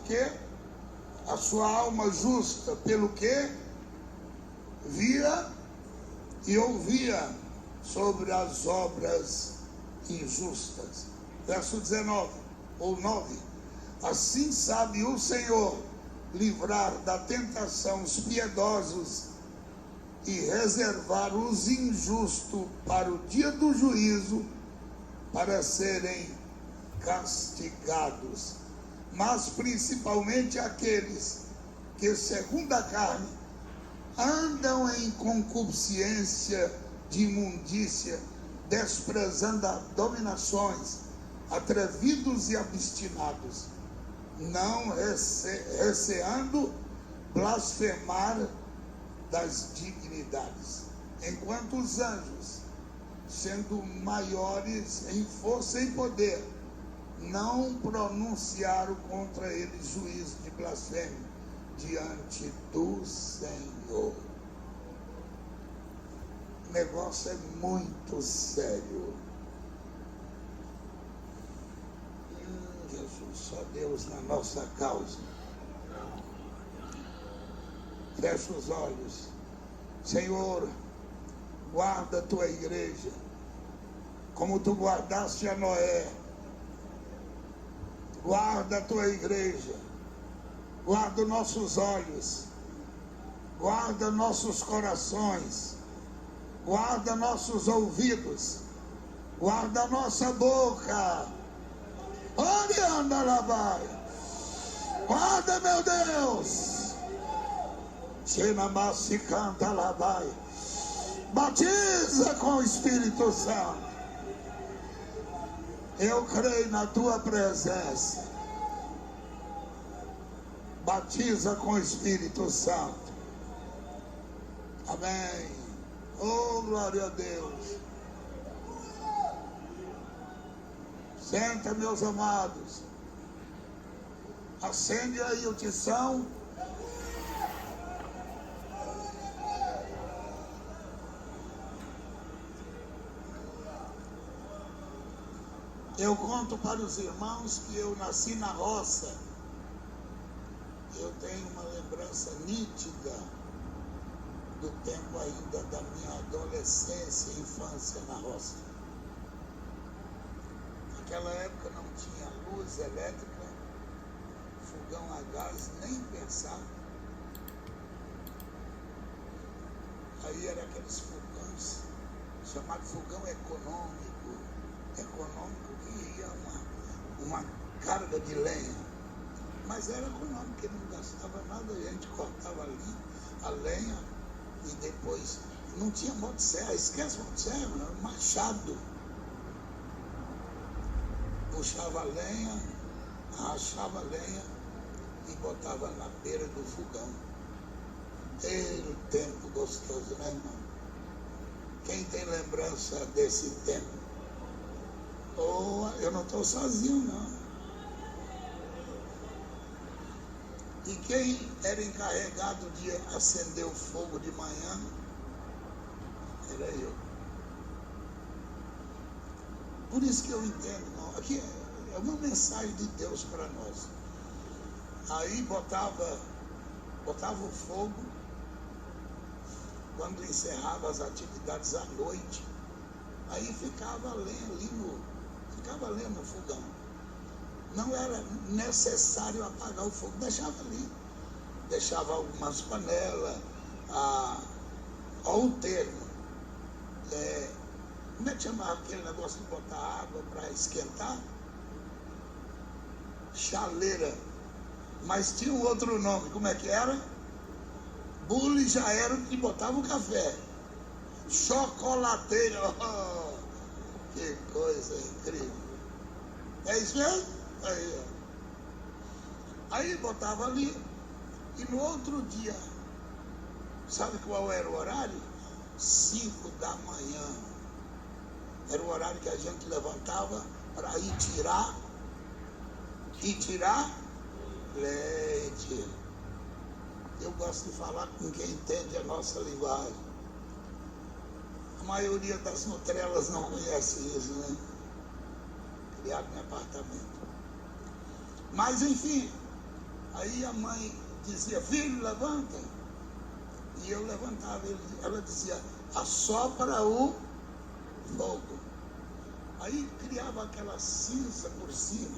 porque a sua alma justa, pelo que via e ouvia sobre as obras injustas. Verso 19 ou 9. Assim sabe o Senhor livrar da tentação os piedosos e reservar os injustos para o dia do juízo, para serem castigados. Mas principalmente aqueles que, segundo a carne, andam em concupiscência de imundícia, desprezando abominações, atrevidos e obstinados, não receando blasfemar das dignidades, enquanto os anjos, sendo maiores em força e poder, não pronunciaram contra eles juízo de blasfêmia diante do Senhor. O negócio é muito sério. Jesus, só Deus na nossa causa. Fecha os olhos. Senhor, guarda a tua igreja, como tu guardaste a Noé. Guarda a tua igreja, guarda nossos olhos, guarda nossos corações, guarda nossos ouvidos, guarda nossa boca. Onde anda lá vai? Guarda, meu Deus. Xenamasi canta lá vai. Batiza com o Espírito Santo. Eu creio na tua presença. Batiza com o Espírito Santo. Amém. Oh, glória a Deus. Senta, meus amados. Acende aí o tição. Eu conto para os irmãos que eu nasci na roça. Eu tenho uma lembrança nítida do tempo ainda da minha adolescência e infância na roça. Naquela época não tinha luz elétrica, fogão a gás, nem pensar. Aí era aqueles fogões, chamado fogão econômico que ia uma carga de lenha. Mas era econômico, que não gastava nada, a gente cortava ali a lenha e depois não tinha motosserra, esquece motosserra, era machado. Puxava a lenha, rachava a lenha e botava na beira do fogão. Era tempo gostoso, né, irmão? Quem tem lembrança desse tempo? Oh, eu não estou sozinho, não. E quem era encarregado de acender o fogo de manhã era eu. Por isso que eu entendo, irmão. Aqui é uma mensagem de Deus para nós. Aí botava o fogo quando encerrava as atividades à noite. Aí ficava a lenha ali no fogão. Não era necessário apagar o fogo, deixava ali. Deixava algumas panelas, o termo. Como é que chamava aquele negócio de botar água para esquentar? Chaleira. Mas tinha um outro nome, como é que era? Bule já era que botava o café. Chocolateira. Oh, que coisa incrível. É isso mesmo? Aí botava ali. E no outro dia, sabe qual era o horário? 5 da manhã. Era o horário que a gente levantava para ir tirar leite. Eu gosto de falar com quem entende a nossa linguagem. A maioria das nutrelas não conhece isso, né? Criado em apartamento. Mas enfim, Aí a mãe dizia, filho, levanta. E eu levantava, ela dizia, assopra o fogo. Aí criava aquela cinza por cima,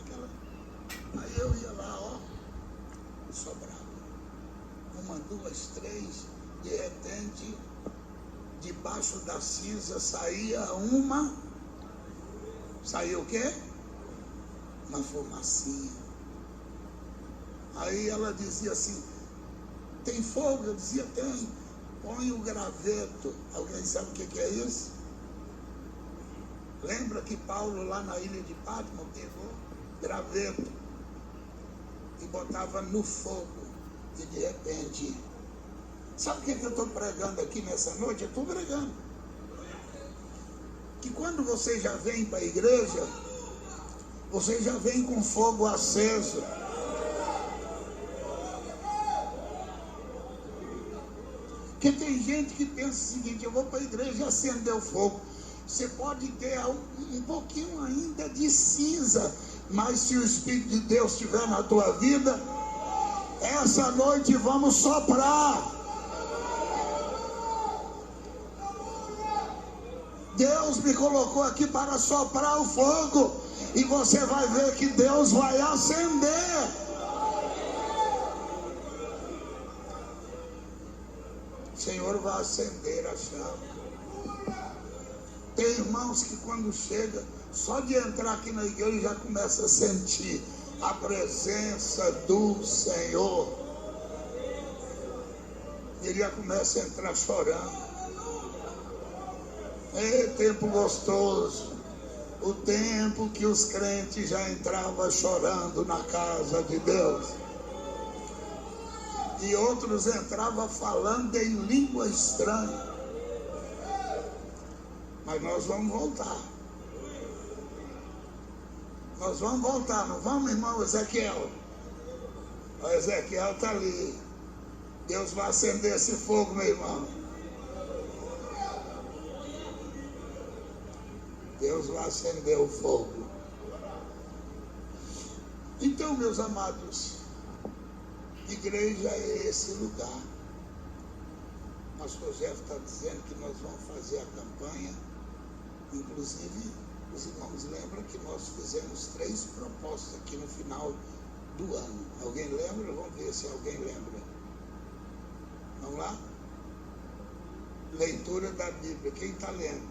aí eu ia lá, ó, sobrava. 1, 2, 3, de repente, debaixo da cinza saía o quê? Uma fumacinha. Aí ela dizia assim, tem fogo? Eu dizia, tem. Põe o graveto. Alguém sabe o que é isso? Lembra que Paulo lá na ilha de Patmos pegou graveto e botava no fogo. E de repente, sabe o que eu estou pregando aqui nessa noite? Eu estou pregando que quando você já vem para a igreja, você já vem com fogo aceso. Porque tem gente que pensa o seguinte, eu vou para a igreja e acender o fogo. Você pode ter um pouquinho ainda de cinza, mas se o Espírito de Deus estiver na tua vida, essa noite vamos soprar. Deus me colocou aqui para soprar o fogo, e você vai ver que Deus vai acender. O Senhor vai acender a chama. Tem irmãos que quando chega, só de entrar aqui na igreja já começa a sentir a presença do Senhor. Ele já começa a entrar chorando. É tempo gostoso. O tempo que os crentes já entravam chorando na casa de Deus. E outros entravam falando em língua estranha. Mas nós vamos voltar. Nós vamos voltar, não vamos, irmão Ezequiel? O Ezequiel está ali. Deus vai acender esse fogo, meu irmão. Deus vai acender o fogo. Então, meus amados, igreja é esse lugar. O pastor Jeff está dizendo que nós vamos fazer a campanha. Inclusive, os irmãos lembram que nós fizemos 3 propostas aqui no final do ano. Alguém lembra? Vamos ver se alguém lembra. Vamos lá? Leitura da Bíblia. Quem está lendo?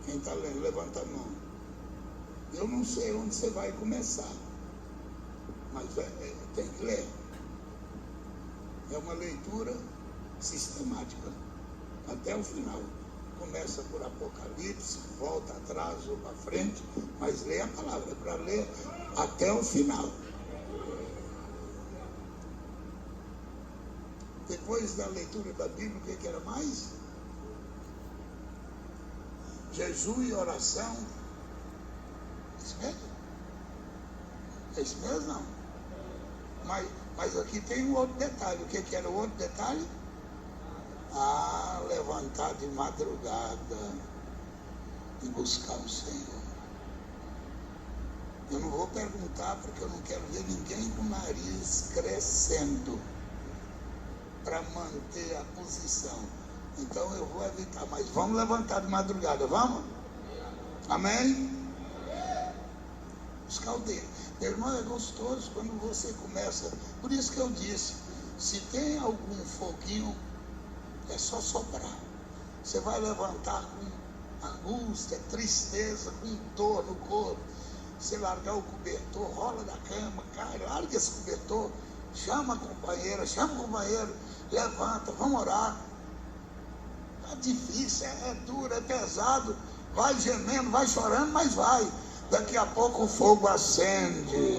Quem está lendo? Levanta a mão. Eu não sei onde você vai começar, mas tem que ler. É uma leitura sistemática até o final. Começa por Apocalipse, volta atrás ou para frente, mas lê a palavra, é para ler até o final. Depois da leitura da Bíblia, o que era mais? Jejum e oração. É isso mesmo? É isso mesmo, não? Mas aqui tem um outro detalhe. O que era o outro detalhe? Levantar de madrugada e buscar o Senhor. Eu não vou perguntar, porque eu não quero ver ninguém com o nariz crescendo para manter a posição. Então eu vou evitar, mas vamos levantar de madrugada, vamos? Amém? Buscar o Deus. Meu irmão, é gostoso quando você começa. Por isso que eu disse, se tem algum foguinho, é só soprar. Você vai levantar com angústia, tristeza, com dor no corpo. Você largar o cobertor, rola da cama, cai, larga esse cobertor, chama a companheira, chama o companheiro, levanta, vamos orar. É difícil, é duro, é pesado, vai gemendo, vai chorando, mas vai. Daqui a pouco o fogo acende.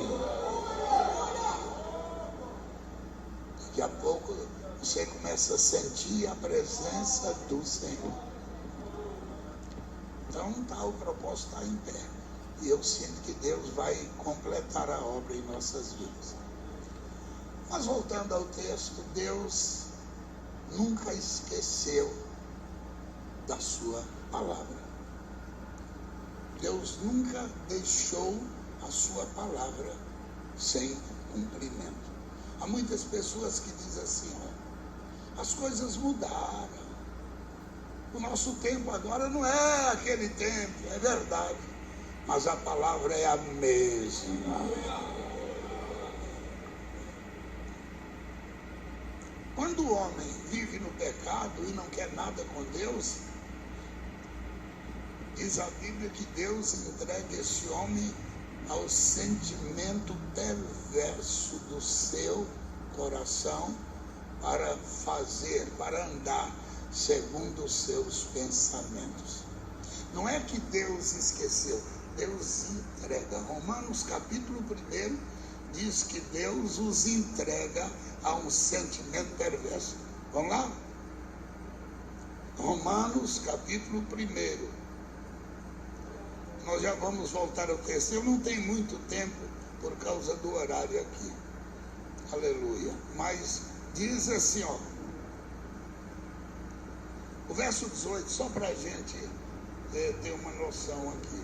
Daqui a pouco você começa a sentir a presença do Senhor. Então o propósito está em pé. E eu sinto que Deus vai completar a obra em nossas vidas. Mas voltando ao texto, Deus nunca esqueceu da sua palavra. Deus nunca deixou a sua palavra sem cumprimento. Há muitas pessoas que dizem assim, as coisas mudaram. O nosso tempo agora não é aquele tempo, é verdade. Mas a palavra é a mesma. Quando o homem vive no pecado e não quer nada com Deus, diz a Bíblia que Deus entrega esse homem ao sentimento perverso do seu coração para andar segundo os seus pensamentos. Não é que Deus esqueceu, Deus entrega. Romanos capítulo 1 diz que Deus os entrega a um sentimento perverso. Vamos lá? Romanos capítulo 1. Nós já vamos voltar ao texto. Eu não tenho muito tempo por causa do horário aqui. Aleluia. Mas diz assim, o verso 18, só para a gente ter uma noção aqui.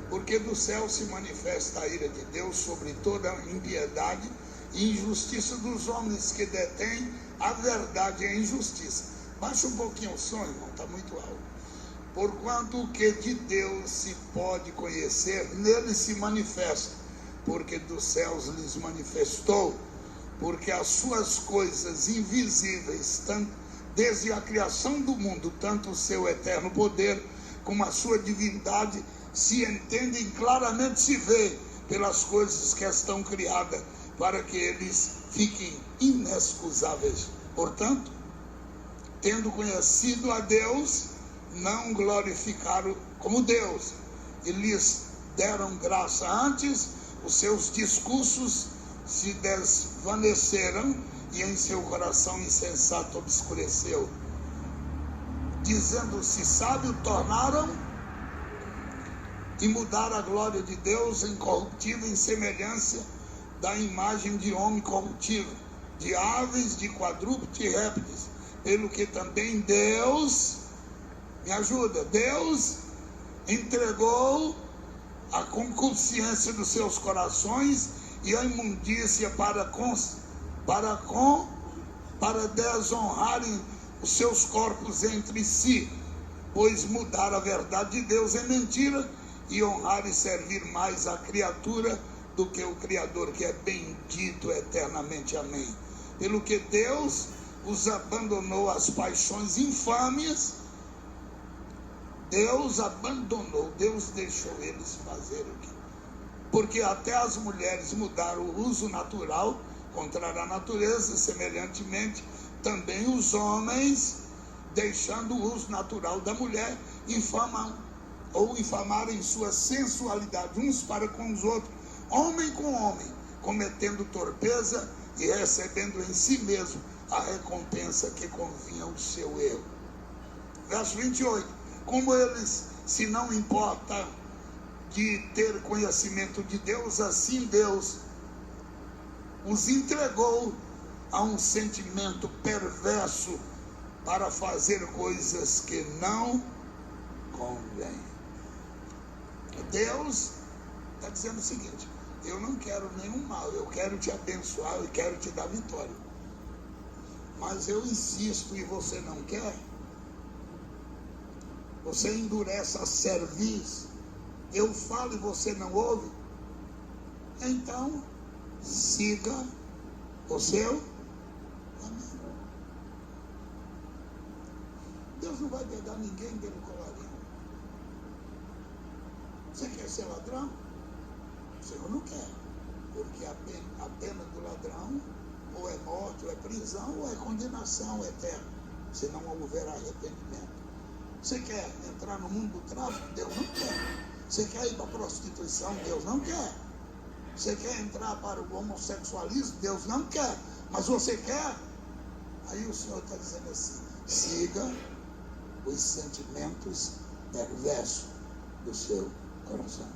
Porque do céu se manifesta a ira de Deus sobre toda a impiedade e injustiça dos homens que detêm a verdade e a injustiça. Baixa um pouquinho o som, irmão, está muito alto. Porquanto o que de Deus se pode conhecer, nele se manifesta, porque dos céus lhes manifestou, porque as suas coisas invisíveis, tanto desde a criação do mundo, tanto o seu eterno poder, como a sua divindade, se entendem claramente, se vê pelas coisas que estão criadas, para que eles fiquem inexcusáveis. Portanto, tendo conhecido a Deus, não glorificaram como Deus, e lhes deram graça antes, os seus discursos se desvaneceram, e em seu coração insensato obscureceu. Dizendo-se sábio, tornaram e mudaram a glória de Deus incorruptível em semelhança da imagem de homem corruptível, de aves, de quadrúpedes e répteis, pelo que também Deus, me ajuda, Deus entregou a concupiscência dos seus corações e a imundícia para desonrarem os seus corpos entre si, pois mudar a verdade de Deus em mentira e honrar e servir mais a criatura do que o Criador, que é bendito eternamente. Amém. Pelo que Deus os abandonou às paixões infâmias, Deus abandonou, Deus deixou eles fazer o quê? Porque até as mulheres mudaram o uso natural, contrário à natureza, semelhantemente, também os homens, deixando o uso natural da mulher, infamaram em sua sensualidade uns para com os outros, homem com homem, cometendo torpeza e recebendo em si mesmo a recompensa que convinha ao seu erro. Verso 28, como eles se não importa de ter conhecimento de Deus, assim Deus os entregou a um sentimento perverso para fazer coisas que não convêm. Deus está dizendo o seguinte: eu não quero nenhum mal, eu quero te abençoar, eu quero te dar vitória. Mas eu insisto e você não quer, você endurece a cerviz, eu falo e você não ouve, então siga o seu caminho. Deus não vai pegar ninguém pelo colarinho. Você quer ser ladrão? O Senhor não quer, porque a pena do ladrão ou é morte, ou é prisão, ou é condenação eterna, se não houver arrependimento. Você quer entrar no mundo do tráfico? Deus não quer. Você quer ir para a prostituição? Deus não quer. Você quer entrar para o homossexualismo? Deus não quer. Mas você quer? Aí o Senhor está dizendo assim: siga os sentimentos perversos do seu coração.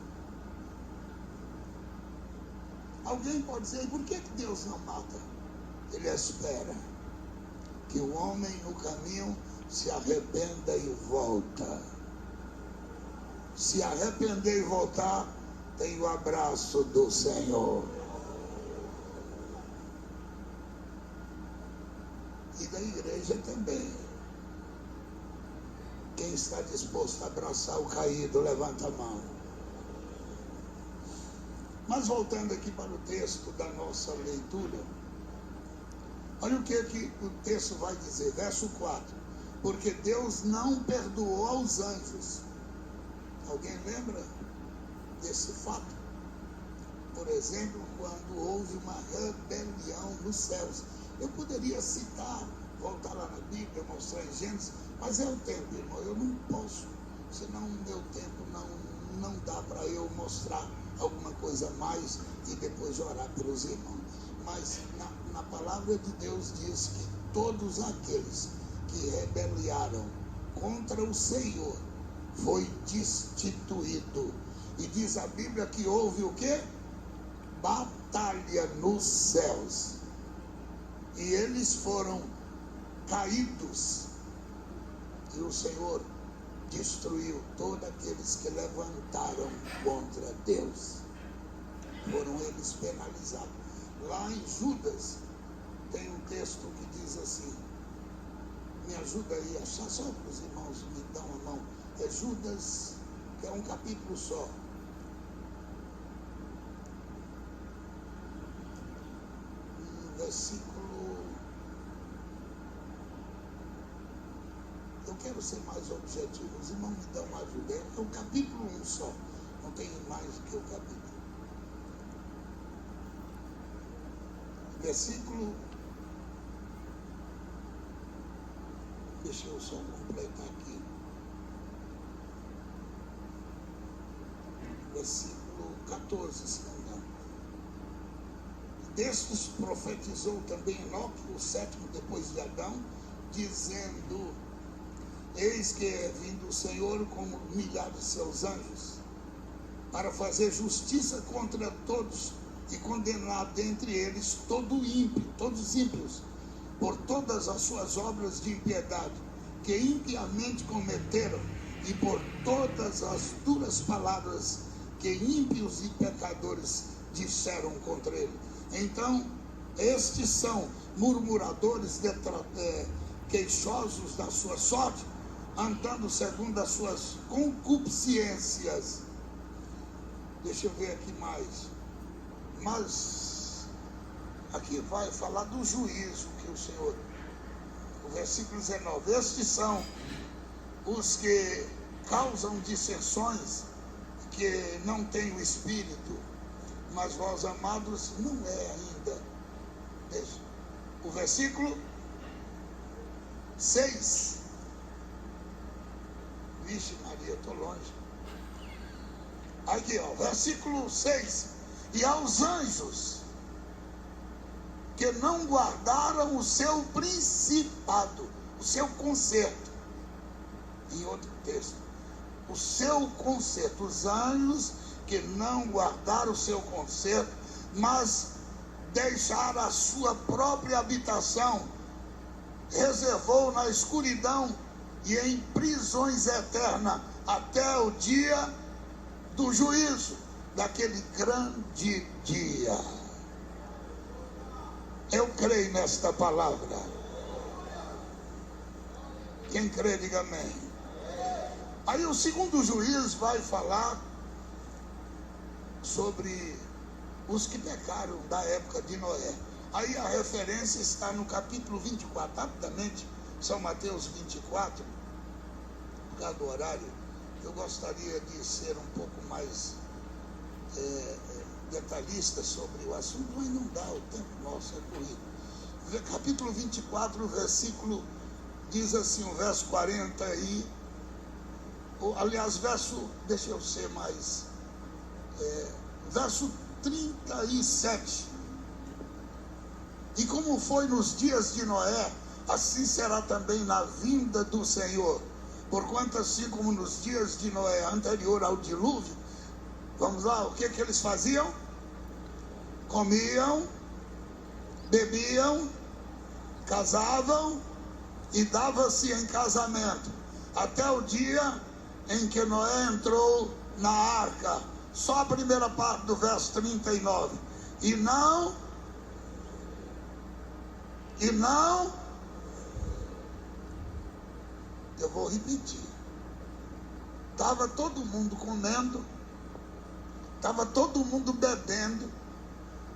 Alguém pode dizer: e por que Deus não mata? Ele espera que o homem no caminho se arrependa e volta. Se arrepender e voltar, tem o abraço do Senhor. e da igreja também. Quem está disposto a abraçar o caído, levanta a mão. Mas voltando aqui para o texto da nossa leitura, olha o que o texto vai dizer, verso 4. Porque Deus não perdoou aos anjos. Alguém lembra desse fato? Por exemplo, quando houve uma rebelião nos céus. Eu poderia citar, voltar lá na Bíblia, mostrar em Gênesis, mas é o tempo, irmão, eu não posso, senão o meu tempo não dá para eu mostrar alguma coisa a mais e depois orar pelos irmãos. Mas na palavra de Deus diz que todos aqueles que rebelaram contra o Senhor foi destituído. E diz a Bíblia que houve o quê? Batalha nos céus. E eles foram caídos. E o Senhor destruiu todos aqueles que levantaram contra Deus. Foram eles penalizados. Lá em Judas tem um texto que diz assim, me ajuda aí a achar, só para os irmãos me dão a mão. É Judas, que é um capítulo só. Versículo, eu quero ser mais objetivo, os irmãos me dão uma ajuda, é o capítulo 1 só, não tem mais do que o capítulo. Versículo, deixa eu só completar aqui, versículo 14, se não me engano. Destes profetizou também Enoque, o sétimo depois de Adão, dizendo, eis que é vindo o Senhor com milhares de seus anjos, para fazer justiça contra todos e condenar dentre eles todo ímpio, todos os ímpios, por todas as suas obras de impiedade, que impiamente cometeram, e por todas as duras palavras que ímpios e pecadores disseram contra ele. Então, estes são murmuradores, queixosos da sua sorte, andando segundo as suas concupiscências. Deixa eu ver aqui mais. Mas aqui vai falar do juízo que o Senhor, o versículo 19, estes são os que causam dissensões, que não têm o Espírito, mas vós, amados, não é ainda. Veja, o versículo 6. Vixe Maria, estou longe. Aqui, ó, versículo 6. E aos anjos que não guardaram o seu principado, o seu conserto. Em outro texto, o seu conserto, os anjos que não guardaram o seu conserto, mas deixaram a sua própria habitação, reservou na escuridão e em prisões eternas, até o dia do juízo, daquele grande dia. Eu creio nesta palavra. Quem crê, diga amém. Aí o segundo juízo vai falar sobre os que pecaram da época de Noé. Aí a referência está no capítulo 24, rapidamente, São Mateus 24, por causa do horário, eu gostaria de ser um pouco mais detalhista sobre o assunto, mas não dá, o tempo nosso é corrido. Capítulo 24, o versículo, diz assim, o verso 40 aliás, deixa eu ser mais, verso 37. E como foi nos dias de Noé, assim será também na vinda do Senhor. Porquanto assim como nos dias de Noé, anterior ao dilúvio, vamos lá, o que eles faziam? Comiam, bebiam, casavam e davam-se em casamento, até o dia em que Noé entrou na arca. Só a primeira parte do verso 39. E não Eu vou repetir. Estava todo mundo comendo, estava todo mundo bebendo,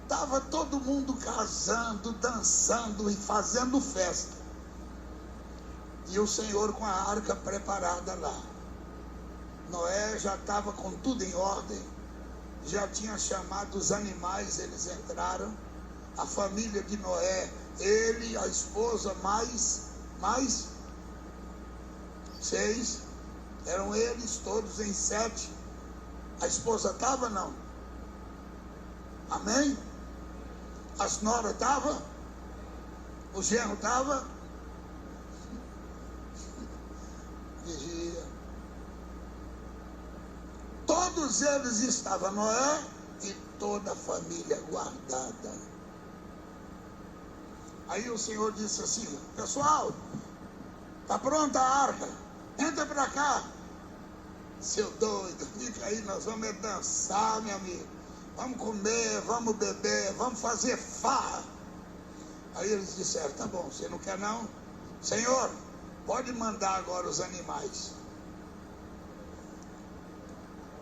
estava todo mundo casando, dançando e fazendo festa. E o Senhor com a arca preparada lá. Noé já estava com tudo em ordem, já tinha chamado os animais, eles entraram. A família de Noé, ele, a esposa, mais 6, eram eles todos em 7. A esposa estava, não? Amém? As noras estavam? O genro estava? Vigia. Todos eles estavam, Noé e toda a família guardada. Aí o Senhor disse assim: pessoal, está pronta a arca? Entra para cá. Seu doido, fica aí, nós vamos dançar, meu amigo. Vamos comer, vamos beber, vamos fazer farra. Aí eles disseram: tá bom, você não quer não? Senhor, pode mandar agora os animais.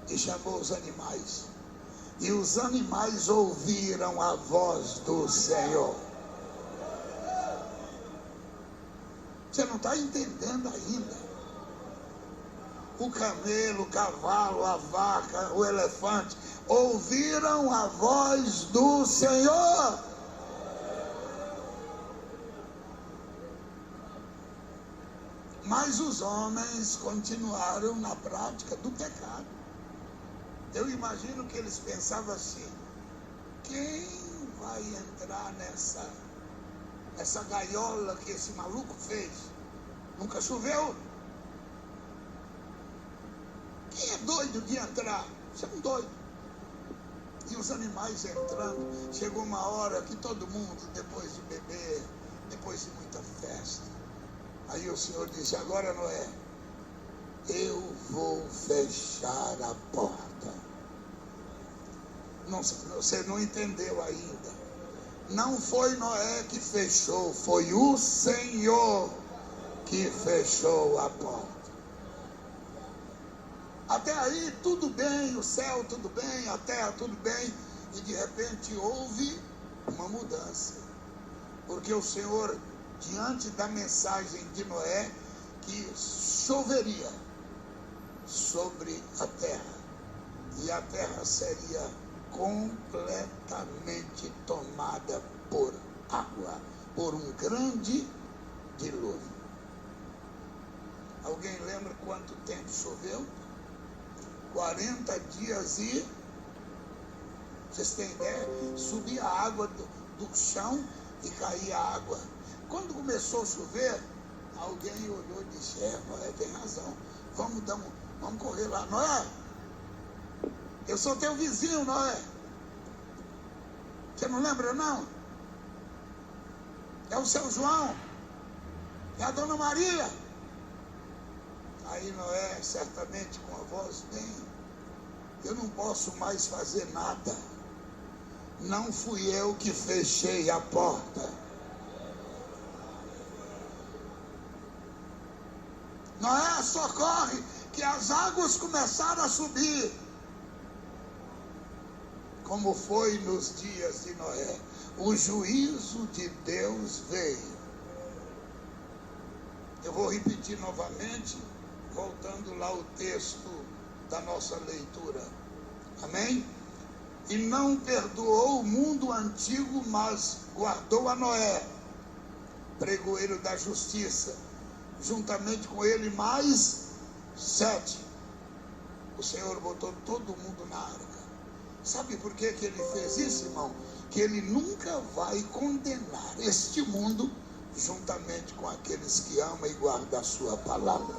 E chamou os animais. E os animais ouviram a voz do Senhor. Você não está entendendo ainda. O camelo, o cavalo, a vaca, o elefante ouviram a voz do Senhor. Mas os homens continuaram na prática do pecado. Eu imagino que eles pensavam assim: quem vai entrar nessa gaiola que esse maluco fez? Nunca choveu? Quem é doido de entrar? Você é um doido. E os animais entrando, chegou uma hora que todo mundo, depois de beber, depois de muita festa, aí o Senhor disse: agora, Noé, eu vou fechar a porta. Não, você não entendeu ainda. Não foi Noé que fechou, foi o Senhor que fechou a porta. Até aí tudo bem, o céu tudo bem, a terra tudo bem, e de repente houve uma mudança. Porque o Senhor, diante da mensagem de Noé, que choveria sobre a terra, e a terra seria completamente tomada por água, por um grande dilúvio. Alguém lembra quanto tempo choveu? 40 dias e... vocês têm ideia? Subia a água do chão e caía a água. Quando começou a chover, alguém olhou e disse: Noé tem razão, vamos correr lá. Noé, eu sou teu vizinho, Noé. Você não lembra, não? É o seu João, é a dona Maria. Aí Noé, certamente com a voz bem: eu não posso mais fazer nada. Não fui eu que fechei a porta. Noé, socorre, que as águas começaram a subir. Como foi nos dias de Noé, o juízo de Deus veio. Eu vou repetir novamente, voltando lá o texto da nossa leitura. Amém? E não perdoou o mundo antigo, mas guardou a Noé, pregoeiro da justiça, juntamente com ele mais 7. O Senhor botou todo mundo na arca. Sabe por que ele fez isso, irmão? Que ele nunca vai condenar este mundo juntamente com aqueles que amam e guardam a sua palavra.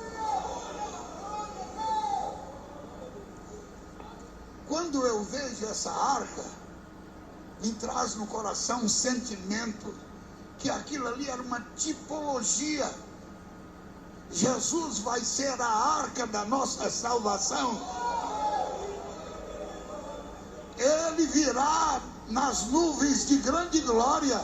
Quando eu vejo essa arca, me traz no coração um sentimento que aquilo ali era uma tipologia. Jesus vai ser a arca da nossa salvação. Ele virá nas nuvens de grande glória.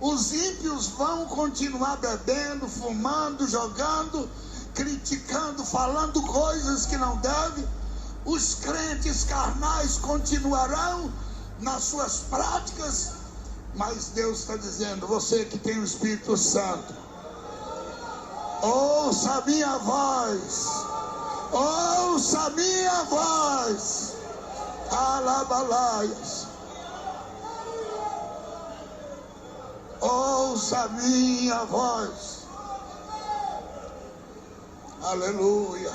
Os ímpios vão continuar bebendo, fumando, jogando, criticando, falando coisas que não devem. Os crentes carnais continuarão nas suas práticas. Mas Deus está dizendo: você que tem o Espírito Santo, ouça a minha voz, ouça a minha voz. Alabalaias, ouça a minha voz. Aleluia.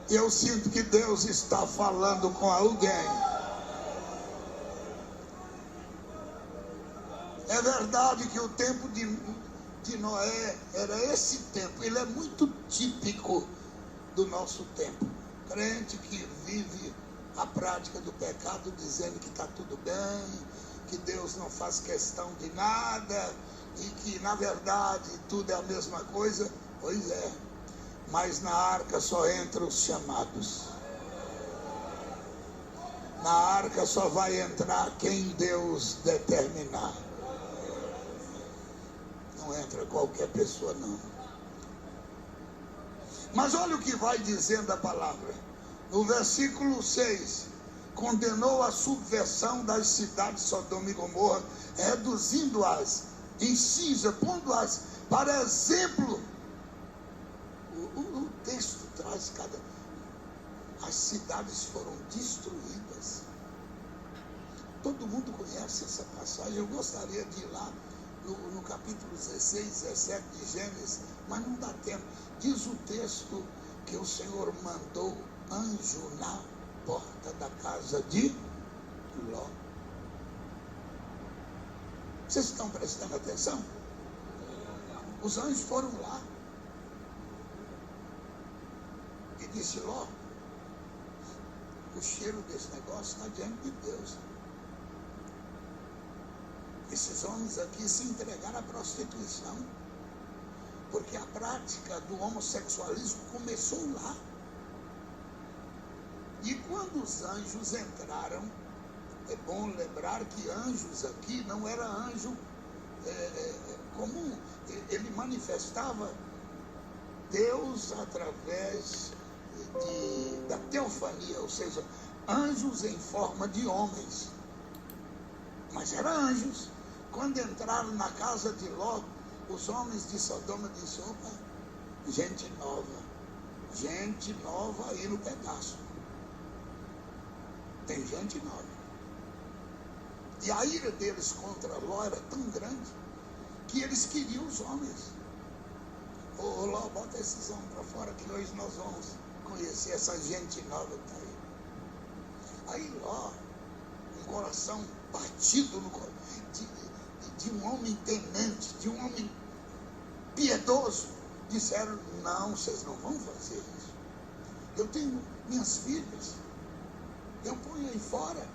Eu sinto que Deus está falando com alguém. É verdade que o tempo de Noé era esse tempo. Ele é muito típico do nosso tempo. Crente que vive a prática do pecado, dizendo que está tudo bem, que Deus não faz questão de nada, e que na verdade tudo é a mesma coisa. Pois é, mas na arca só entram os chamados. Na arca só vai entrar quem Deus determinar. Não entra qualquer pessoa, não. Mas olha o que vai dizendo a palavra. No versículo 6, condenou a subversão das cidades de Sodoma e Gomorra, reduzindo-as em cinza, pondo-as para exemplo. O texto traz as cidades foram destruídas. Todo mundo conhece essa passagem. Eu gostaria de ir lá no capítulo 16, 17 de Gênesis, mas não dá tempo. Diz o texto que o Senhor mandou anjo na porta da casa de Ló. Vocês estão prestando atenção? Os anjos foram lá e disse: Ló, o cheiro desse negócio está diante de Deus. Esses homens aqui se entregaram à prostituição, porque a prática do homossexualismo começou lá. E quando os anjos entraram, é bom lembrar que anjos aqui não era anjo comum. Ele manifestava Deus através da teofania, ou seja, anjos em forma de homens. Mas eram anjos. Quando entraram na casa de Ló, os homens de Sodoma disseram: opa, gente nova aí no pedaço. Tem gente nova. E a ira deles contra Ló era tão grande que eles queriam os homens. Ô Ló, bota esses homens para fora que hoje nós vamos conhecer essa gente nova que está aí. Aí Ló, um coração batido de um homem temente, de um homem piedoso, disseram: não, vocês não vão fazer isso. Eu tenho minhas filhas, eu ponho aí fora,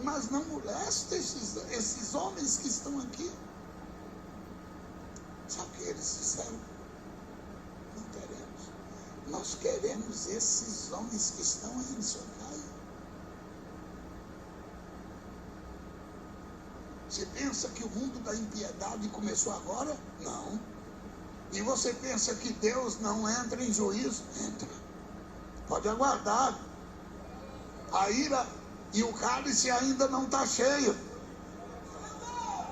mas não molesta esses homens que estão aqui. Sabe o que eles disseram? Não queremos. Nós queremos esses homens que estão aí em sua casa. Você pensa que o mundo da impiedade começou agora? Não. E você pensa que Deus não entra em juízo? Entra. Pode aguardar. A ira e o cálice ainda não está cheio.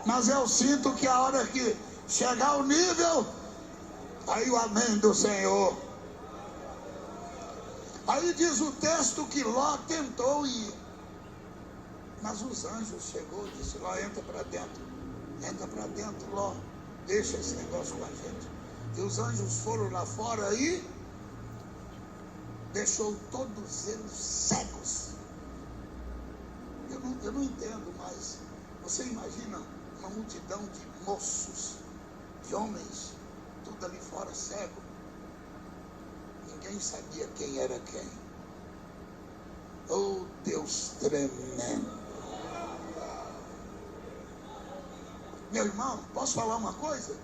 Mas eu sinto que a hora que chegar o nível, aí o amém do Senhor. Aí diz o texto que Ló tentou ir, mas os anjos chegou e disse: Ló, entra para dentro, Ló, deixa esse negócio com a gente. E os anjos foram lá fora e deixou todos eles cegos. Eu não entendo, mas você imagina uma multidão de moços, de homens, tudo ali fora cego. Ninguém sabia quem era quem. Oh, Deus tremendo. Meu irmão, posso falar uma coisa?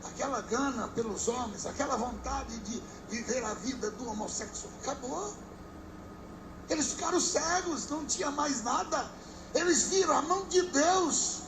Aquela gana pelos homens, aquela vontade de viver a vida do homossexual, acabou. Eles ficaram cegos, não tinha mais nada. Eles viram a mão de Deus.